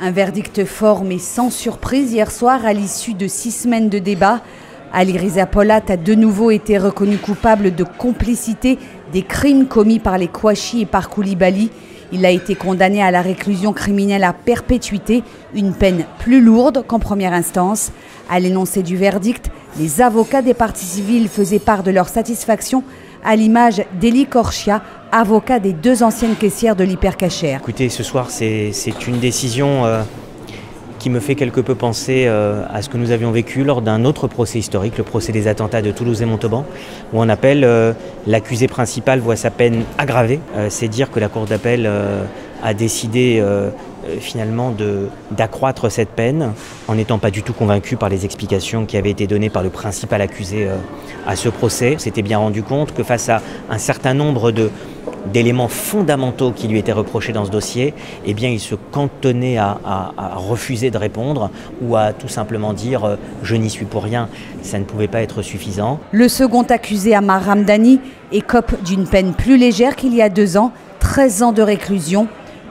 Un verdict fort mais sans surprise hier soir à l'issue de 6 semaines de débat. Ali Reza Polat a de nouveau été reconnu coupable de complicité des crimes commis par les Kouachi et par Koulibaly. Il a été condamné à la réclusion criminelle à perpétuité, une peine plus lourde qu'en première instance. À l'énoncé du verdict, les avocats des parties civiles faisaient part de leur satisfaction, à l'image d'Eli Korchia, avocat des 2 anciennes caissières de l'Hypercacher. Écoutez, ce soir, c'est une décision qui me fait quelque peu penser à ce que nous avions vécu lors d'un autre procès historique, le procès des attentats de Toulouse et Montauban, où on appelle l'accusé principal voit sa peine aggravée. C'est dire que la Cour d'appel a décidé finalement d'accroître cette peine en n'étant pas du tout convaincu par les explications qui avaient été données par le principal accusé à ce procès. On s'était bien rendu compte que face à un certain nombre d'éléments fondamentaux qui lui étaient reprochés dans ce dossier, eh bien, il se cantonnait à refuser de répondre ou à tout simplement dire « je n'y suis pour rien ». Ça ne pouvait pas être suffisant. Le second accusé, Amar Ramdani, écope d'une peine plus légère qu'il y a 2 ans, 13 ans de réclusion.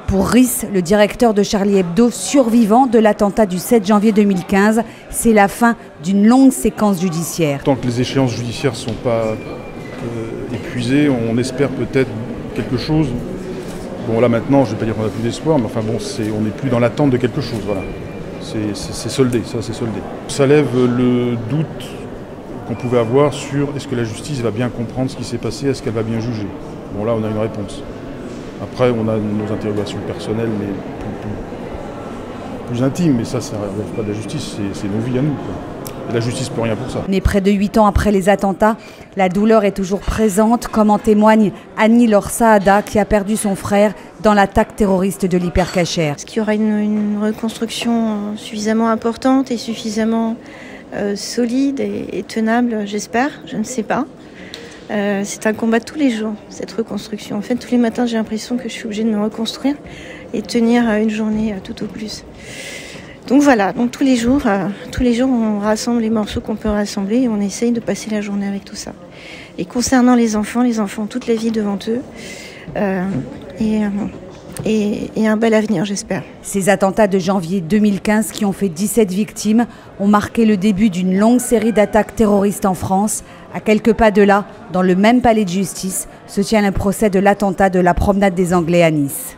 Pour Riss, le directeur de Charlie Hebdo, survivant de l'attentat du 7 janvier 2015, c'est la fin d'une longue séquence judiciaire. Tant que les échéances judiciaires ne sont pas épuisées, on espère peut-être quelque chose. Bon, là maintenant, je ne vais pas dire qu'on n'a plus d'espoir, mais enfin bon, on n'est plus dans l'attente de quelque chose. Voilà. C'est soldé, ça c'est soldé. Ça lève le doute qu'on pouvait avoir sur est-ce que la justice va bien comprendre ce qui s'est passé, est-ce qu'elle va bien juger. Bon, là on a une réponse. Après, on a nos interrogations personnelles, mais plus intimes, mais ça ne relève pas de la justice, c'est nos vies à nous, quoi. Et la justice ne peut rien pour ça. Mais près de 8 ans après les attentats, la douleur est toujours présente, comme en témoigne Annie Laure Saada, qui a perdu son frère dans l'attaque terroriste de l'Hypercacher. Est-ce qu'il y aura une reconstruction suffisamment importante et suffisamment solide et tenable, j'espère, je ne sais pas. C'est un combat de tous les jours, cette reconstruction. En fait, tous les matins, j'ai l'impression que je suis obligée de me reconstruire et tenir une journée tout au plus. Donc voilà, donc tous les jours, on rassemble les morceaux qu'on peut rassembler et on essaye de passer la journée avec tout ça. Et concernant les enfants ont toute la vie devant eux et un bel avenir, j'espère. Ces attentats de janvier 2015 qui ont fait 17 victimes ont marqué le début d'une longue série d'attaques terroristes en France. À quelques pas de là, dans le même palais de justice, se tient le procès de l'attentat de la promenade des Anglais à Nice.